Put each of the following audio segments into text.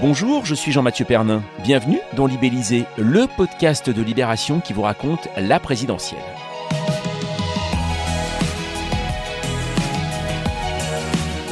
Bonjour, je suis Jean-Mathieu Pernin. Bienvenue dans Libellisé, le podcast de Libération qui vous raconte la présidentielle.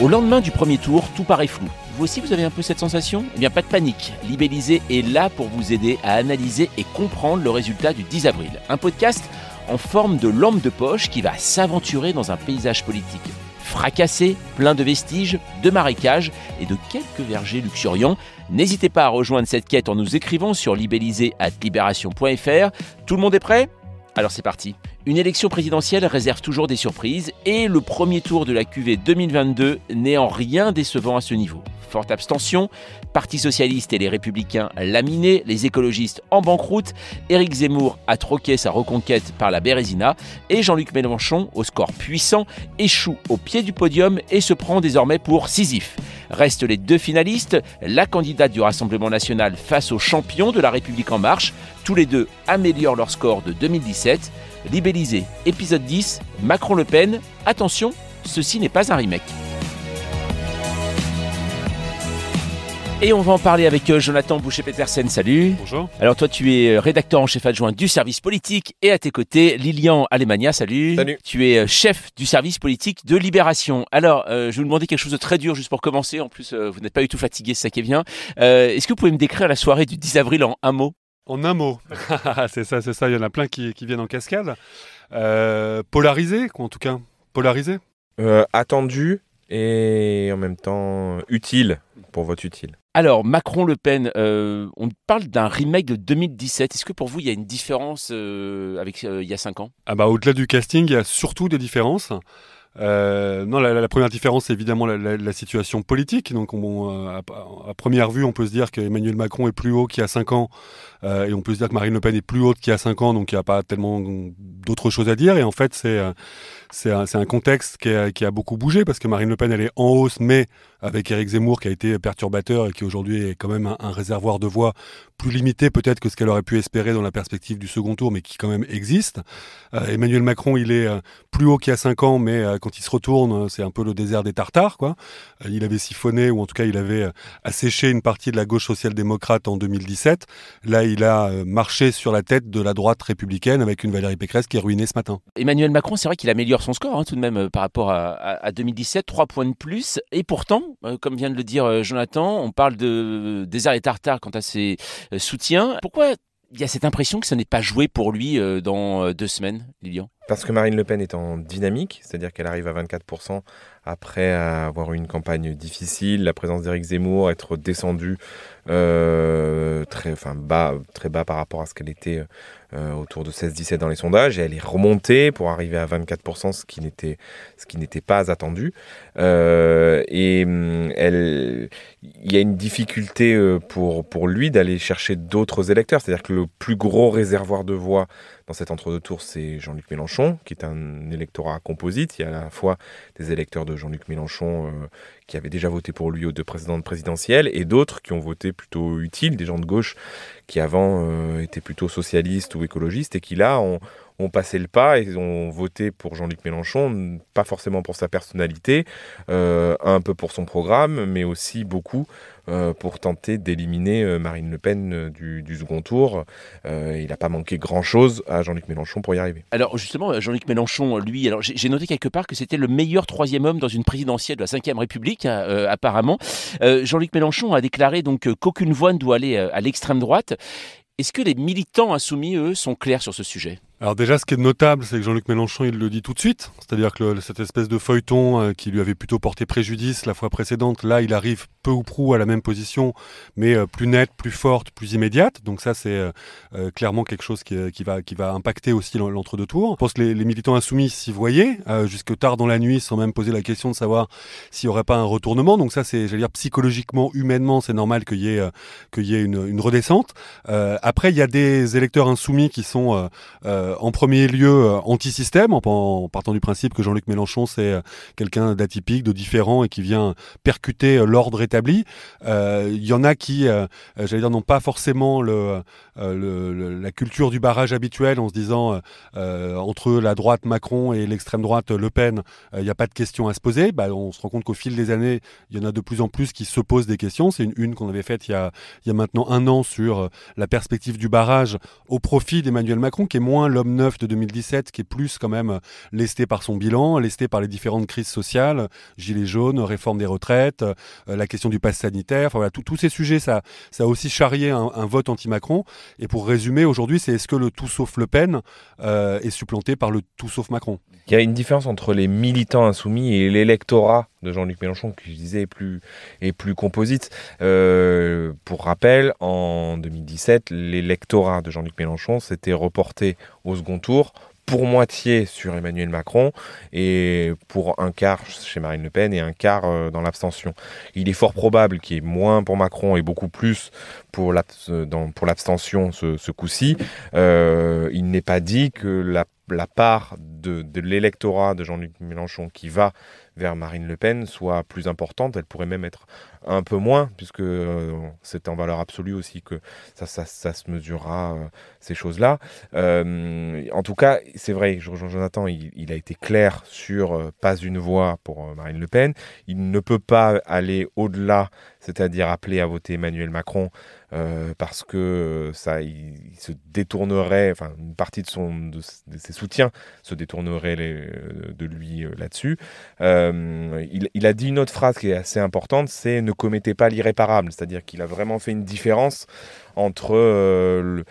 Au lendemain du premier tour, tout paraît flou. Vous aussi, vous avez un peu cette sensation ? Eh bien, pas de panique. Libellisé est là pour vous aider à analyser et comprendre le résultat du 10 avril. Un podcast en forme de lampe de poche qui va s'aventurer dans un paysage politique fracassé, plein de vestiges, de marécages et de quelques vergers luxuriants. N'hésitez pas à rejoindre cette quête en nous écrivant sur libellisé@libération.fr. Tout le monde est prêt ? Alors c'est parti. Une élection présidentielle réserve toujours des surprises et le premier tour de la QV 2022 n'est en rien décevant à ce niveau. Forte abstention, Parti socialiste et les Républicains laminés, les écologistes en banqueroute, Éric Zemmour a troqué sa reconquête par la Bérésina et Jean-Luc Mélenchon, au score puissant, échoue au pied du podium et se prend désormais pour Sisyphe. Restent les deux finalistes, la candidate du Rassemblement national face au champion de la République en marche. Tous les deux améliorent leur score de 2017. Libellisé, épisode 10, Macron-Le Pen. Attention, ceci n'est pas un remake. Et on va en parler avec Jonathan Boucher-Petersen. Salut. Bonjour. Alors toi, tu es rédacteur en chef adjoint du service politique et à tes côtés, Lilian Alemania. Salut. Salut. Tu es chef du service politique de Libération. Alors, je vais vous demander quelque chose de très dur juste pour commencer. En plus, vous n'êtes pas du tout fatigué, c'est ça qui est bien. Est-ce que vous pouvez me décrire la soirée du 10 avril en un mot ? En un mot. c'est ça. Il y en a plein qui viennent en cascade. Polarisé, quoi, en tout cas. Polarisé. Attendu et en même temps utile, pour vote utile. Alors, Macron-Le Pen, on parle d'un remake de 2017. Est-ce que pour vous, il y a une différence avec il y a 5 ans ? Au-delà du casting, il y a surtout des différences. Non, la première différence, c'est évidemment la situation politique. Donc, à première vue, on peut se dire qu'Emmanuel Macron est plus haut qu'il y a 5 ans. Et on peut se dire que Marine Le Pen est plus haute qu'il y a 5 ans. Donc, il n'y a pas tellement d'autres choses à dire. Et en fait, c'est un contexte qui a beaucoup bougé parce que Marine Le Pen, elle est en hausse, mais avec Éric Zemmour qui a été perturbateur et qui aujourd'hui est quand même un réservoir de voix plus limité peut-être que ce qu'elle aurait pu espérer dans la perspective du second tour, mais qui quand même existe. Emmanuel Macron, il est plus haut qu'il y a 5 ans, mais quand il se retourne, c'est un peu le désert des Tartares, quoi. Il avait siphonné, ou en tout cas il avait asséché une partie de la gauche social-démocrate en 2017. Là, il a marché sur la tête de la droite républicaine avec une Valérie Pécresse qui est ruinée ce matin. Emmanuel Macron, c'est vrai qu'il améliore son score tout de même par rapport à 2017, 3 points de plus. Et pourtant, comme vient de le dire Jonathan, on parle de désert et Tartare quant à ses soutiens. Pourquoi il y a cette impression que ça n'est pas joué pour lui dans 2 semaines, Lilian ? Parce que Marine Le Pen est en dynamique, c'est-à-dire qu'elle arrive à 24% après avoir eu une campagne difficile, la présence d'Éric Zemmour, être descendue très bas par rapport à ce qu'elle était autour de 16-17 dans les sondages, et elle est remontée pour arriver à 24%, ce qui n'était pas attendu. Il y a une difficulté pour lui d'aller chercher d'autres électeurs, c'est-à-dire que le plus gros réservoir de voix dans cet entre-deux tours, c'est Jean-Luc Mélenchon, qui est un électorat composite. Il y a à la fois des électeurs de Jean-Luc Mélenchon qui avaient déjà voté pour lui aux 2 précédentes présidentielles, et d'autres qui ont voté plutôt utile, des gens de gauche qui avant étaient plutôt socialistes ou écologistes, et qui là ont passé le pas et ont voté pour Jean-Luc Mélenchon, pas forcément pour sa personnalité, un peu pour son programme, mais aussi beaucoup pour tenter d'éliminer Marine Le Pen du second tour. Il n'a pas manqué grand-chose à Jean-Luc Mélenchon pour y arriver. Alors justement, Jean-Luc Mélenchon, lui, alors j'ai noté quelque part que c'était le meilleur 3e homme dans une présidentielle de la 5e République, apparemment. Jean-Luc Mélenchon a déclaré donc qu'aucune voix ne doit aller à l'extrême droite. Est-ce que les militants insoumis, eux, sont clairs sur ce sujet ? Alors déjà, ce qui est notable, c'est que Jean-Luc Mélenchon, il le dit tout de suite. C'est-à-dire que cette espèce de feuilleton qui lui avait plutôt porté préjudice la fois précédente, là, il arrive peu ou prou à la même position, mais plus nette, plus forte, plus immédiate. Donc ça, c'est clairement quelque chose qui va impacter aussi l'entre-deux tours. Je pense que les militants insoumis s'y voyaient jusque tard dans la nuit, sans même poser la question de savoir s'il n'y aurait pas un retournement. Donc ça, c'est, j'allais dire, psychologiquement, humainement, c'est normal qu'il y ait une redescente. Après, il y a des électeurs insoumis qui sont En premier lieu, anti-système, en partant du principe que Jean-Luc Mélenchon, c'est quelqu'un d'atypique, de différent et qui vient percuter l'ordre établi. Il y en a qui, j'allais dire, n'ont pas forcément la culture du barrage habituel en se disant entre la droite Macron et l'extrême droite Le Pen, il n'y a pas de questions à se poser. On se rend compte qu'au fil des années, il y en a de plus en plus qui se posent des questions. C'est une qu'on avait faite il y a maintenant 1 an sur la perspective du barrage au profit d'Emmanuel Macron, qui est moins l'homme neuf de 2017, qui est plus quand même lesté par son bilan, lesté par les différentes crises sociales, gilets jaunes, réforme des retraites, la question du pass sanitaire. Enfin, voilà, tous ces sujets, ça a aussi charrié un vote anti-Macron. Et pour résumer, aujourd'hui, c'est est-ce que le tout sauf Le Pen est supplanté par le tout sauf Macron? Il y a une différence entre les militants insoumis et l'électorat de Jean-Luc Mélenchon, qui je disais est plus composite. Pour rappel, en 2017, l'électorat de Jean-Luc Mélenchon s'était reporté au second tour, pour moitié sur Emmanuel Macron et pour un quart chez Marine Le Pen et un quart dans l'abstention. Il est fort probable qu'il y ait moins pour Macron et beaucoup plus pour l'abstention ce coup-ci. Il n'est pas dit que la part de l'électorat de Jean-Luc Mélenchon qui va vers Marine Le Pen soit plus importante. Elle pourrait même être un peu moins, puisque c'est en valeur absolue aussi que ça se mesurera, ces choses-là. En tout cas, c'est vrai, je rejoins Jonathan, il a été clair sur pas une voix pour Marine Le Pen. Il ne peut pas aller au-delà, c'est-à-dire appeler à voter Emmanuel Macron, parce que il se détournerait, enfin une partie de ses soutiens se détournerait de lui là-dessus. Il a dit une autre phrase qui est assez importante, c'est « ne commettez pas l'irréparable », c'est-à-dire qu'il a vraiment fait une différence entre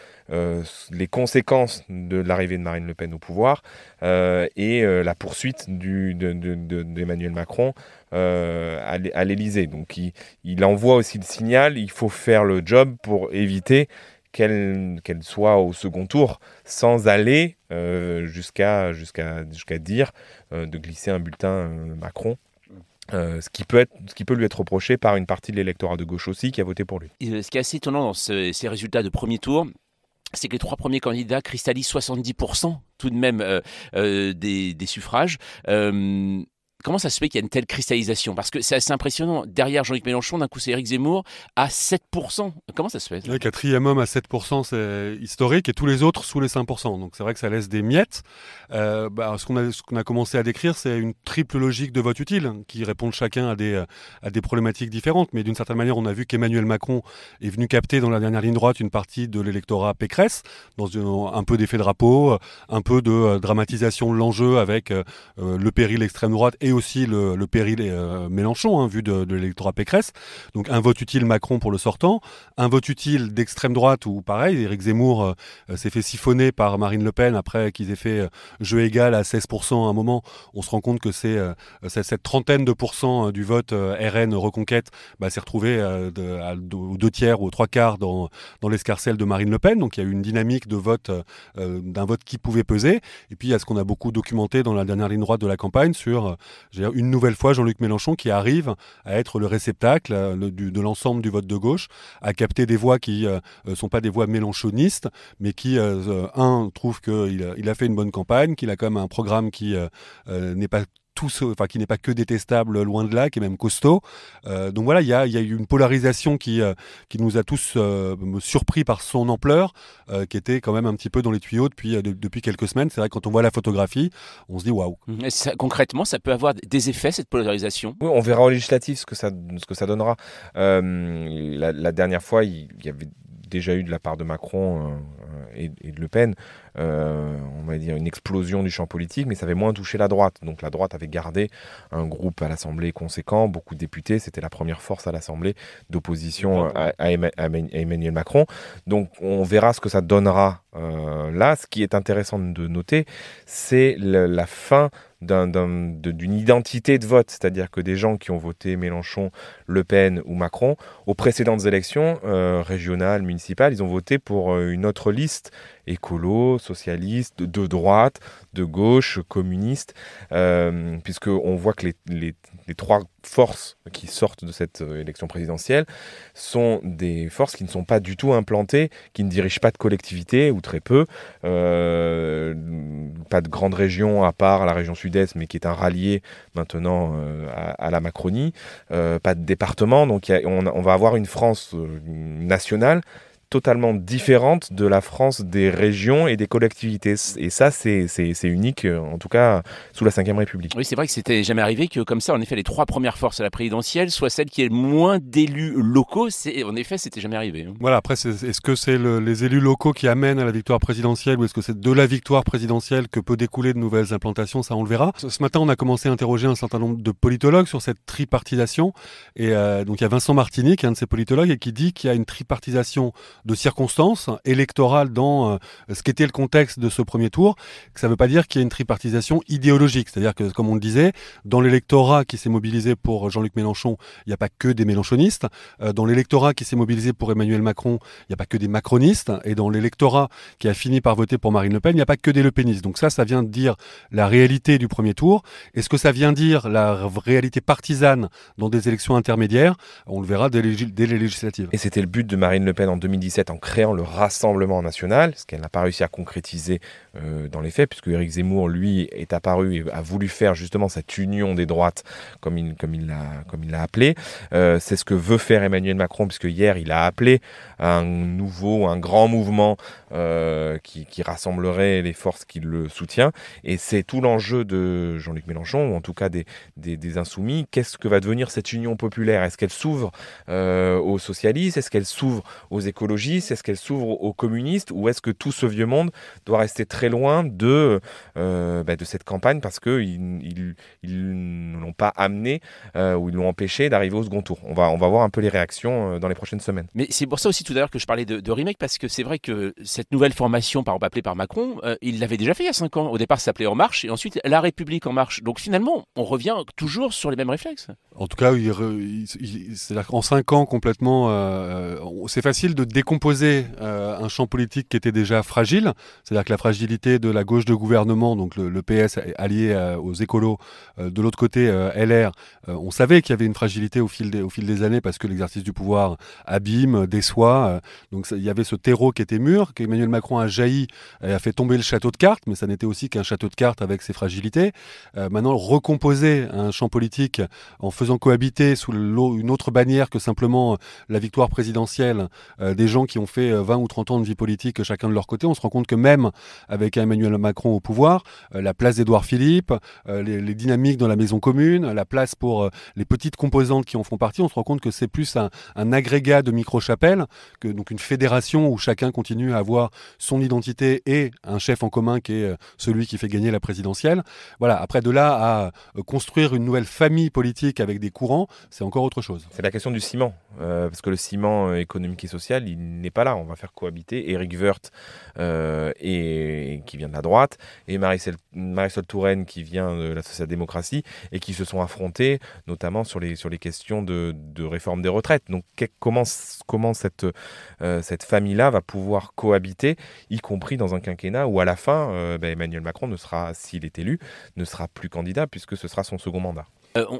les conséquences de l'arrivée de Marine Le Pen au pouvoir et la poursuite d'Emmanuel Macron à l'Élysée. Donc il envoie aussi le signal, il faut faire le job pour éviter qu'elle soit au second tour, sans aller jusqu'à dire de glisser un bulletin Macron. Ce qui peut lui être reproché par une partie de l'électorat de gauche aussi qui a voté pour lui. Et ce qui est assez étonnant dans ces résultats de premier tour, c'est que les 3 premiers candidats cristallisent 70% tout de même des suffrages. Comment ça se fait qu'il y a une telle cristallisation? Parce que c'est assez impressionnant. Derrière Jean-Luc Mélenchon, d'un coup, c'est Éric Zemmour à 7%. Comment ça se fait? Le 4e homme à 7%, c'est historique, et tous les autres sous les 5%. Donc c'est vrai que ça laisse des miettes. Ce qu'on a commencé à décrire, c'est une triple logique de vote utile, qui répondent chacun à des problématiques différentes. Mais d'une certaine manière, on a vu qu'Emmanuel Macron est venu capter dans la dernière ligne droite une partie de l'électorat Pécresse, dans un peu d'effet drapeau, un peu de dramatisation de l'enjeu avec le péril extrême droite et aussi le péril Mélenchon, vu de l'électorat Pécresse. Donc un vote utile Macron pour le sortant, un vote utile d'extrême droite où pareil, Éric Zemmour s'est fait siphonner par Marine Le Pen après qu'ils aient fait jeu égal à 16% à un moment. On se rend compte que c'est cette trentaine de pourcents du vote RN Reconquête s'est retrouvé aux 2/3 ou aux 3/4 dans l'escarcelle de Marine Le Pen. Donc il y a eu une dynamique de vote, d'un vote qui pouvait peser. Et puis il y a ce qu'on a beaucoup documenté dans la dernière ligne droite de la campagne sur une nouvelle fois Jean-Luc Mélenchon qui arrive à être le réceptacle de l'ensemble du vote de gauche, à capter des voix qui sont pas des voix mélenchonistes, mais qui, trouve qu'il a fait une bonne campagne, qu'il a quand même un programme qui n'est pas qui n'est pas que détestable, loin de là, qui est même costaud. Donc voilà, il y a eu une polarisation qui nous a tous surpris par son ampleur, qui était quand même un petit peu dans les tuyaux depuis quelques semaines. C'est vrai que quand on voit la photographie, on se dit waouh. Concrètement, ça peut avoir des effets, cette polarisation? Oui, on verra au législatif ce que ça donnera. La dernière fois, il y avait déjà eu de la part de Macron et de Le Pen, on va dire une explosion du champ politique, mais ça avait moins touché la droite. Donc la droite avait gardé un groupe à l'Assemblée conséquent, beaucoup de députés, c'était la première force à l'Assemblée d'opposition à Emmanuel Macron. Donc on verra ce que ça donnera là. Ce qui est intéressant de noter, c'est la fin d'une identité de vote, c'est-à-dire que des gens qui ont voté Mélenchon, Le Pen ou Macron, aux précédentes élections régionales, municipales, ils ont voté pour une autre liste, écolo, socialiste, de droite, de gauche, communiste, puisqu'on voit que les 3 forces qui sortent de cette élection présidentielle sont des forces qui ne sont pas du tout implantées, qui ne dirigent pas de collectivité, ou très peu, pas de grande région à part la région sud-est, mais qui est un rallié maintenant à la Macronie, pas de département, donc on va avoir une France nationale totalement différente de la France des régions et des collectivités. Et ça, c'est unique, en tout cas sous la Ve République. Oui, c'est vrai que c'était jamais arrivé que comme ça, en effet, les 3 premières forces à la présidentielle soient celles qui aient le moins d'élus locaux. En effet, c'était jamais arrivé. Voilà, après, est-ce que c'est les élus locaux qui amènent à la victoire présidentielle ou est-ce que c'est de la victoire présidentielle que peut découler de nouvelles implantations? Ça, on le verra. Ce matin, on a commencé à interroger un certain nombre de politologues sur cette tripartisation. Et donc, il y a Vincent Martini, qui est un de ces politologues, et qui dit qu'il y a une tripartisation de circonstances électorales dans ce qu'était le contexte de ce premier tour, que ça ne veut pas dire qu'il y a une tripartisation idéologique. C'est-à-dire que, comme on le disait, dans l'électorat qui s'est mobilisé pour Jean-Luc Mélenchon, il n'y a pas que des mélenchonistes. Dans l'électorat qui s'est mobilisé pour Emmanuel Macron, il n'y a pas que des macronistes. Et dans l'électorat qui a fini par voter pour Marine Le Pen, il n'y a pas que des lepénistes. Donc ça vient de dire la réalité du premier tour. Est-ce que ça vient dire la réalité partisane dans des élections intermédiaires? On le verra dès les législatives. Et c'était le but de Marine Le Pen en 2017 en créant le Rassemblement national, ce qu'elle n'a pas réussi à concrétiser dans les faits, puisque Éric Zemmour, lui, est apparu et a voulu faire justement cette union des droites, comme il l'a appelé. C'est ce que veut faire Emmanuel Macron, puisque hier, il a appelé un grand mouvement qui rassemblerait les forces qui le soutiennent. Et c'est tout l'enjeu de Jean-Luc Mélenchon, ou en tout cas des Insoumis. Qu'est-ce que va devenir cette union populaire? Est-ce qu'elle s'ouvre aux socialistes? Est-ce qu'elle s'ouvre aux écologistes? Est-ce qu'elle s'ouvre aux communistes? Ou est-ce que tout ce vieux monde doit rester très loin de cette campagne parce qu'ils ne l'ont pas amené ou ils l'ont empêché d'arriver au second tour? On va voir un peu les réactions dans les prochaines semaines. Mais c'est pour ça aussi tout à l'heure que je parlais de remake, parce que c'est vrai que cette nouvelle formation, par exemple appelée par Macron, il l'avait déjà fait il y a 5 ans. Au départ, ça s'appelait En Marche, et ensuite La République En Marche. Donc finalement, on revient toujours sur les mêmes réflexes. En tout cas, c'est-à-dire qu'en 5 ans complètement, c'est facile de décomposer un champ politique qui était déjà fragile. C'est-à-dire que la fragilité de la gauche de gouvernement, donc le PS allié aux écolos, de l'autre côté LR, on savait qu'il y avait une fragilité au fil des années parce que l'exercice du pouvoir abîme, déçoit. Donc il y avait ce terreau qui était mûr, qu'Emmanuel Macron a jailli et a fait tomber le château de cartes, mais ça n'était aussi qu'un château de cartes avec ses fragilités. Maintenant, recomposer un champ politique en faisant cohabiter sous une autre bannière que simplement la victoire présidentielle des gens qui ont fait 20 ou 30 ans de vie politique chacun de leur côté, on se rend compte que même avec Emmanuel Macron au pouvoir, la place d'Édouard Philippe, les dynamiques dans la maison commune, la place pour les petites composantes qui en font partie, on se rend compte que c'est plus un agrégat de micro-chapelles, que donc une fédération où chacun continue à avoir son identité et un chef en commun qui est celui qui fait gagner la présidentielle. Voilà, après de là à construire une nouvelle famille politique avec des courants, c'est encore autre chose. C'est la question du ciment, parce que le ciment économique et social, il n'est pas là. On va faire cohabiter Éric Woerth, qui vient de la droite, et Marisol Touraine, qui vient de la social-démocratie, et qui se sont affrontés, notamment sur les questions de réforme des retraites. Donc comment cette famille-là va pouvoir cohabiter, y compris dans un quinquennat où à la fin, Emmanuel Macron s'il est élu, ne sera plus candidat, puisque ce sera son second mandat.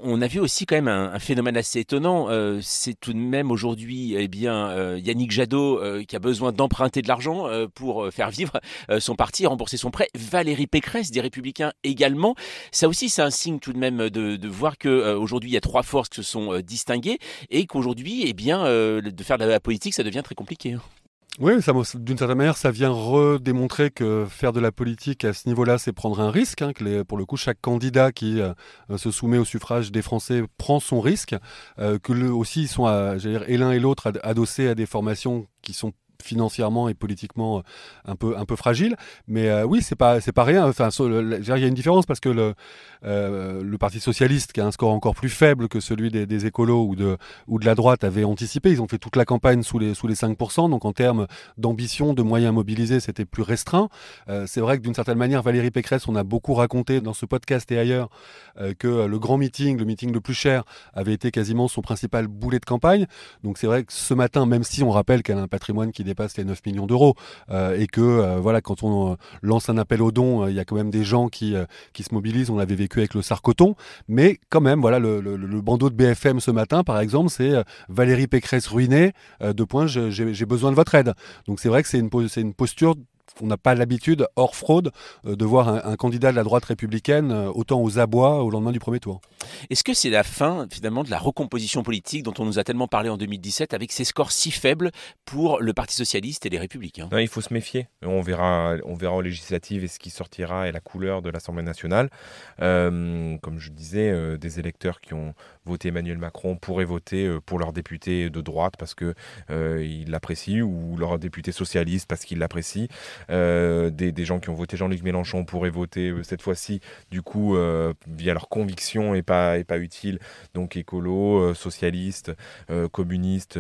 On a vu aussi quand même un phénomène assez étonnant. C'est tout de même aujourd'hui Yannick Jadot qui a besoin d'emprunter de l'argent pour faire vivre son parti, rembourser son prêt. Valérie Pécresse, des Républicains également. Ça aussi, c'est un signe tout de même de voir qu'aujourd'hui, il y a 3 forces qui se sont distinguées et qu'aujourd'hui, de faire de la politique, ça devient très compliqué. Oui, d'une certaine manière, ça vient redémontrer que faire de la politique à ce niveau-là, c'est prendre un risque. Pour le coup, chaque candidat qui se soumet au suffrage des Français prend son risque. Aussi, ils sont, et l'un et l'autre, adossés à des formations qui sont financièrement et politiquement un peu fragile, mais oui, c'est pas rien. Enfin, il y a une différence parce que le Parti socialiste, qui a un score encore plus faible que celui des écolos ou de la droite, avait anticipé. Ils ont fait toute la campagne sous les 5%, donc en termes d'ambition, de moyens mobilisés, c'était plus restreint. C'est vrai que d'une certaine manière, Valérie Pécresse, on a beaucoup raconté dans ce podcast et ailleurs que le grand meeting, le meeting le plus cher, avait été quasiment son principal boulet de campagne. Donc c'est vrai que ce matin, même si on rappelle qu'elle a un patrimoine qui dépasse dépasse les 9 millions d'euros. Et que voilà, quand on lance un appel aux dons, il y a quand même des gens qui se mobilisent. On l'avait vécu avec le Sarcoton. Mais quand même, voilà, le bandeau de BFM ce matin, par exemple, c'est Valérie Pécresse ruinée, j'ai besoin de votre aide. Donc c'est vrai que c'est une posture. On n'a pas l'habitude, hors fraude, de voir un candidat de la droite républicaine autant aux abois au lendemain du premier tour. Est-ce que c'est la fin, finalement, de la recomposition politique dont on nous a tellement parlé en 2017 avec ces scores si faibles pour le Parti socialiste et les Républicains? Non, il faut se méfier. On verra aux législatives et ce qui sortira et la couleur de l'Assemblée nationale. Comme je disais, des électeurs qui ont voté Emmanuel Macron pourraient voter pour leur député de droite parce qu'ils l'apprécient, ou leur député socialiste parce qu'ils l'apprécient. Des gens qui ont voté Jean-Luc Mélenchon pourraient voter cette fois-ci, du coup, via leur conviction et pas utile. Donc écolo, socialiste, communiste.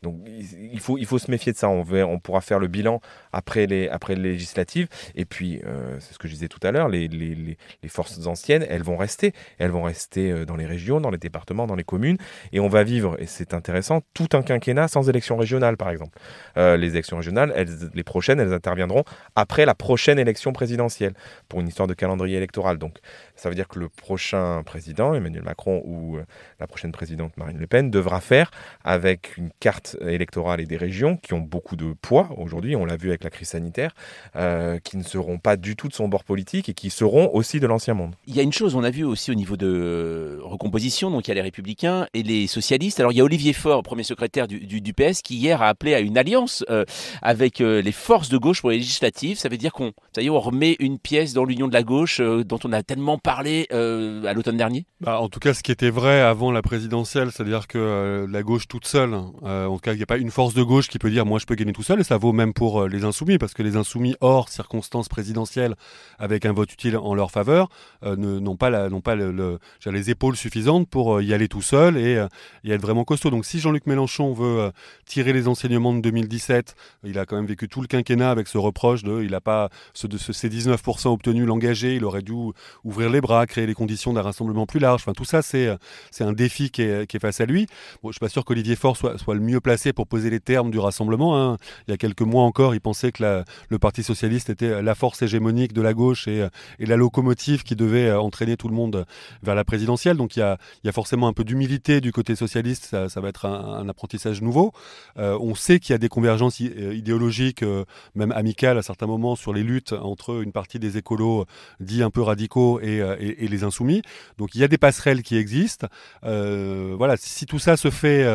Donc il faut se méfier de ça. On pourra faire le bilan après les législatives. Et puis, c'est ce que je disais tout à l'heure, les forces anciennes, elles vont rester. Elles vont rester dans les régions, dans les départements, dans les communes. Et on va vivre, et c'est intéressant, tout un quinquennat sans élection régionale, par exemple. Les élections régionales, les prochaines, elles interviendront après la prochaine élection présidentielle, pour une histoire de calendrier électoral. Donc, ça veut dire que le prochain président, Emmanuel Macron, ou la prochaine présidente, Marine Le Pen, devra faire avec une carte électorale et des régions qui ont beaucoup de poids aujourd'hui, on l'a vu avec la crise sanitaire, qui ne seront pas du tout de son bord politique et qui seront aussi de l'ancien monde. Il y a une chose, on a vu aussi au niveau de recomposition, donc il y a les Républicains et les socialistes. Alors il y a Olivier Faure, premier secrétaire du PS, qui hier a appelé à une alliance avec les forces de gauche pour les législatives. Ça veut dire qu'on remet une pièce dans l'union de la gauche dont on a tellement parlé à l'automne dernier? En tout cas, ce qui était vrai avant la présidentielle, c'est-à-dire que la gauche toute seule, en tout cas, il n'y a pas une force de gauche qui peut dire « moi je peux gagner tout seul », et ça vaut même pour les insoumis, parce que les insoumis hors circonstances présidentielles, avec un vote utile en leur faveur, n'ont pas les épaules suffisantes pour y aller tout seul et être vraiment costaud. Donc si Jean-Luc Mélenchon veut tirer les enseignements de 2017, il a quand même vécu tout le quinquennat avec ce reproche il n'a pas ces 19% obtenus l'engagé, il aurait dû ouvrir les bras, créer les conditions d'un rassemblement plus large. Enfin, tout ça, c'est un défi qui est face à lui. Bon, je ne suis pas sûr qu'Olivier Faure soit le mieux placé pour poser les termes du rassemblement, hein. Il y a quelques mois encore, il pensait que le Parti socialiste était la force hégémonique de la gauche et la locomotive qui devait entraîner tout le monde vers la présidentielle. Donc il y a forcément un peu d'humilité du côté socialiste, ça va être un apprentissage nouveau. On sait qu'il y a des convergences idéologiques, même amicales à certains moments, sur les luttes entre une partie des écolos dits un peu radicaux et les insoumis. Donc il y a des passerelles qui existent. Voilà, si tout ça se fait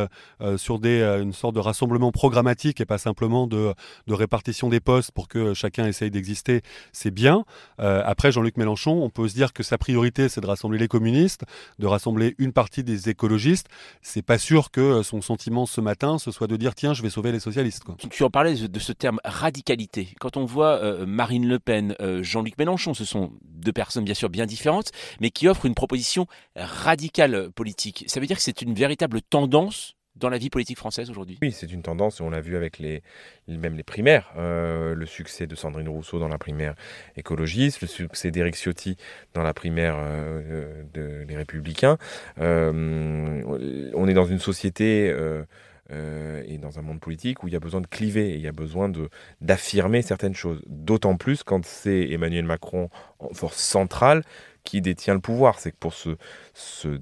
sur une sorte de rassemblement programmatique et pas simplement de répartition des postes pour que chacun essaye d'exister, c'est bien. Après, Jean-Luc Mélenchon, on peut se dire que sa priorité, c'est de rassembler les communistes, de rassembler une partie des écologistes. C'est pas sûr que son sentiment ce matin, ce soit de dire tiens, je vais sauver les socialistes, quoi. Tu en parlais de ce terme radicalité. Quand on voit Marine Le Pen, Jean-Luc Mélenchon, ce sont deux personnes bien sûr bien différentes, mais qui offrent une proposition radicale politique. Ça veut dire que c'est une véritable tendance dans la vie politique française aujourd'hui? Oui, c'est une tendance, et on l'a vu avec même les primaires. Le succès de Sandrine Rousseau dans la primaire écologiste, le succès d'Éric Ciotti dans la primaire des Républicains. On est dans une société et dans un monde politique où il y a besoin de cliver, et il y a besoin d'affirmer certaines choses. D'autant plus quand c'est Emmanuel Macron, en force centrale, qui détient le pouvoir. C'est que pour se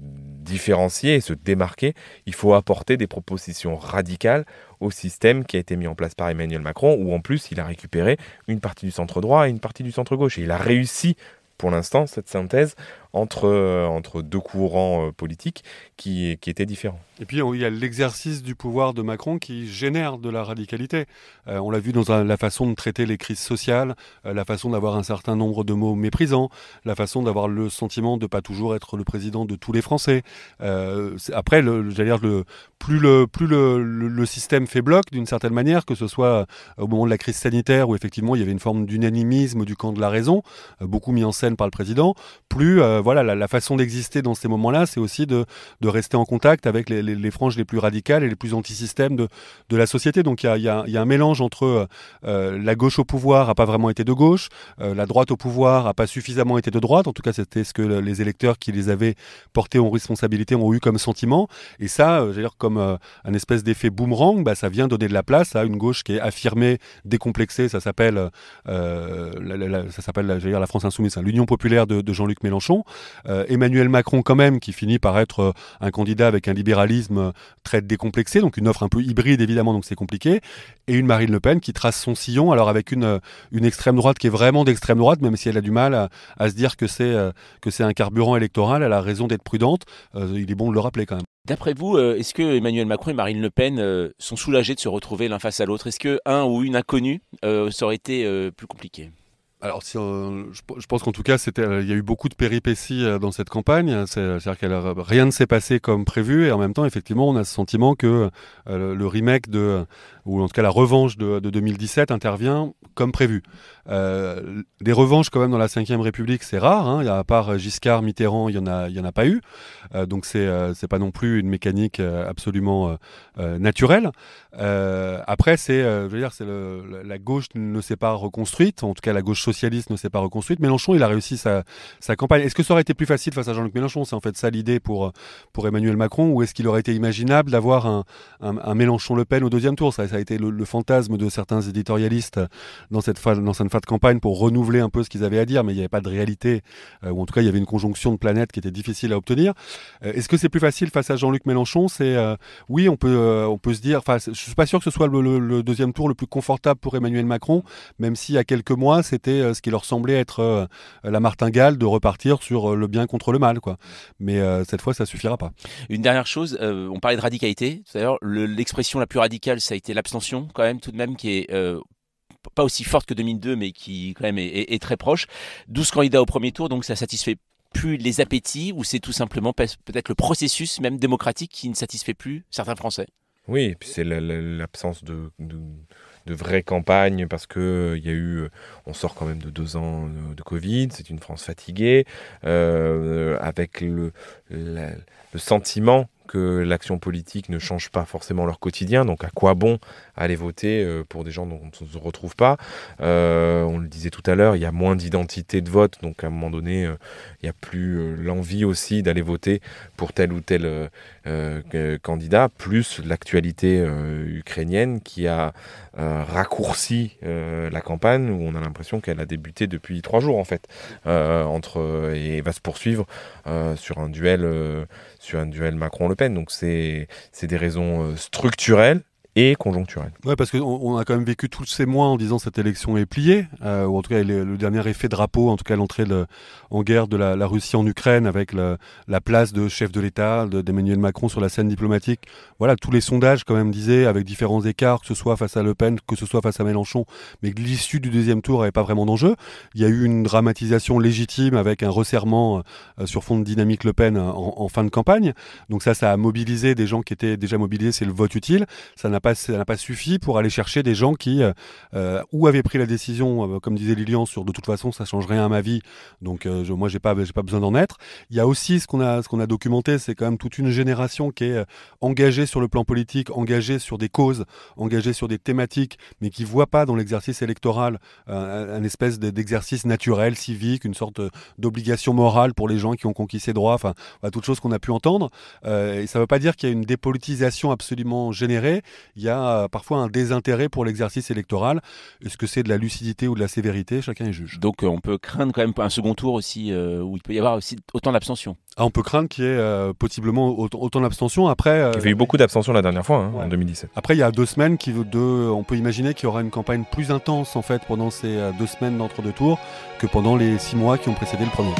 différencier et se démarquer, il faut apporter des propositions radicales au système qui a été mis en place par Emmanuel Macron, où en plus il a récupéré une partie du centre droit et une partie du centre gauche. Et il a réussi pour l'instant cette synthèse entre deux courants politiques qui étaient différents. Et puis il y a l'exercice du pouvoir de Macron qui génère de la radicalité. On l'a vu dans la façon de traiter les crises sociales, la façon d'avoir un certain nombre de mots méprisants, la façon d'avoir le sentiment de ne pas toujours être le président de tous les Français. Après, plus le système fait bloc d'une certaine manière, que ce soit au moment de la crise sanitaire où effectivement il y avait une forme d'unanimisme du camp de la raison, beaucoup mis en scène par le président, plus voilà, la façon d'exister dans ces moments-là, c'est aussi de rester en contact avec les franges les plus radicales et les plus anti-système de la société. Donc il y a un mélange entre la gauche au pouvoir n'a pas vraiment été de gauche, la droite au pouvoir n'a pas suffisamment été de droite. En tout cas, c'était ce que les électeurs qui les avaient portés en responsabilité ont eu comme sentiment. Et ça, je veux dire, comme un espèce d'effet boomerang, ça vient donner de la place à une gauche qui est affirmée, décomplexée. Ça s'appelle la France Insoumise, l'Union populaire de Jean-Luc Mélenchon. Emmanuel Macron quand même, qui finit par être un candidat avec un libéralisme très décomplexé, donc une offre un peu hybride évidemment, donc c'est compliqué. Et une Marine Le Pen qui trace son sillon, alors avec une extrême droite qui est vraiment d'extrême droite, même si elle a du mal à se dire que c'est un carburant électoral. Elle a raison d'être prudente. Il est bon de le rappeler quand même. D'après vous, est-ce que Emmanuel Macron et Marine Le Pen sont soulagés de se retrouver l'un face à l'autre? Est-ce qu'un ou une inconnue, ça aurait été plus compliqué? Alors, je pense qu'en tout cas, il y a eu beaucoup de péripéties dans cette campagne. C'est-à-dire que rien ne s'est passé comme prévu, et en même temps, effectivement, on a ce sentiment que le remake ou en tout cas la revanche de 2017 intervient comme prévu. Des revanches quand même dans la Ve République, c'est rare. À part Giscard, Mitterrand, il y en a pas eu. Donc c'est pas non plus une mécanique absolument naturelle. Après, je veux dire, la gauche ne s'est pas reconstruite. En tout cas, la gauche socialiste ne s'est pas reconstruite. Mélenchon, il a réussi sa campagne. Est-ce que ça aurait été plus facile face à Jean-Luc Mélenchon? C'est en fait ça l'idée pour Emmanuel Macron. Ou est-ce qu'il aurait été imaginable d'avoir un Mélenchon-Le Pen au deuxième tour? Ça a été le fantasme de certains éditorialistes dans cette phase de campagne pour renouveler un peu ce qu'ils avaient à dire, mais il n'y avait pas de réalité, ou en tout cas il y avait une conjonction de planètes qui était difficile à obtenir. Est-ce que c'est plus facile face à Jean-Luc Mélenchon? Oui, on peut se dire, je suis pas sûr que ce soit le deuxième tour le plus confortable pour Emmanuel Macron, même si il y a quelques mois c'était ce qui leur semblait être la martingale de repartir sur le bien contre le mal, quoi. Mais cette fois ça suffira pas. Une dernière chose, on parlait de radicalité. D'ailleurs, l'expression la plus radicale, ça a été l'abstention, quand même, tout de même, qui est pas aussi forte que 2002, mais qui quand même est très proche. 12 candidats au premier tour, donc ça satisfait plus les appétits, ou c'est tout simplement peut-être le processus même démocratique qui ne satisfait plus certains Français? Oui, et puis c'est l'absence de vraie campagne, parce que on sort quand même de 2 ans de Covid, c'est une France fatiguée, avec le sentiment que l'action politique ne change pas forcément leur quotidien, donc à quoi bon aller voter pour des gens dont on ne se retrouve pas? On le disait tout à l'heure, il y a moins d'identité de vote, donc à un moment donné, il n'y a plus l'envie aussi d'aller voter pour tel ou tel candidat, plus l'actualité ukrainienne qui a raccourci la campagne, où on a l'impression qu'elle a débuté depuis 3 jours en fait, et va se poursuivre sur un duel Macron-Le Pen. Donc c'est des raisons structurelles et conjoncturelle. Ouais, parce qu'on a quand même vécu tous ces mois en disant cette élection est pliée, ou en tout cas le dernier effet drapeau, en tout cas l'entrée en guerre de la Russie en Ukraine, avec la place de chef de l'État d'Emmanuel Macron sur la scène diplomatique. Voilà, tous les sondages quand même disaient, avec différents écarts, que ce soit face à Le Pen, que ce soit face à Mélenchon, mais que l'issue du deuxième tour n'avait pas vraiment d'enjeu. Il y a eu une dramatisation légitime avec un resserrement sur fond de dynamique Le Pen en fin de campagne. Donc ça a mobilisé des gens qui étaient déjà mobilisés, c'est le vote utile. Ça n'a pas suffi pour aller chercher des gens qui ou avaient pris la décision, comme disait Lilian, sur de toute façon ça change rien à ma vie, donc moi j'ai pas besoin d'en être. Il y a aussi ce qu'on a documenté, c'est quand même toute une génération qui est engagée sur le plan politique, engagée sur des causes, engagée sur des thématiques, mais qui voit pas dans l'exercice électoral un espèce d'exercice naturel, civique, une sorte d'obligation morale pour les gens qui ont conquis ces droits, enfin toute chose qu'on a pu entendre. Et ça veut pas dire qu'il y a une dépolitisation absolument générée. Il y a parfois un désintérêt pour l'exercice électoral. Est-ce que c'est de la lucidité ou de la sévérité? Chacun est juge. Donc on peut craindre quand même un second tour aussi, où il peut y avoir aussi autant d'abstention. On peut craindre qu'il y ait possiblement autant d'abstention. Après, il y avait eu beaucoup d'abstention la dernière fois, en 2017. Après, il y a 2 semaines, on peut imaginer qu'il y aura une campagne plus intense en fait pendant ces 2 semaines d'entre-deux tours que pendant les 6 mois qui ont précédé le premier.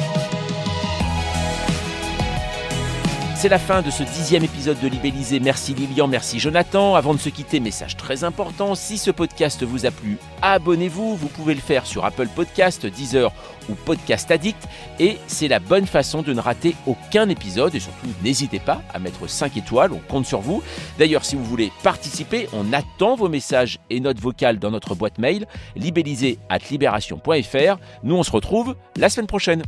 C'est la fin de ce 10e épisode de Libellisé. Merci Lilian, merci Jonathan. Avant de se quitter, message très important, si ce podcast vous a plu, abonnez-vous. Vous pouvez le faire sur Apple Podcast, Deezer ou Podcast Addict. Et c'est la bonne façon de ne rater aucun épisode. Et surtout, n'hésitez pas à mettre 5 étoiles, on compte sur vous. D'ailleurs, si vous voulez participer, on attend vos messages et notes vocales dans notre boîte mail libellisé@libération.fr. Nous, on se retrouve la semaine prochaine.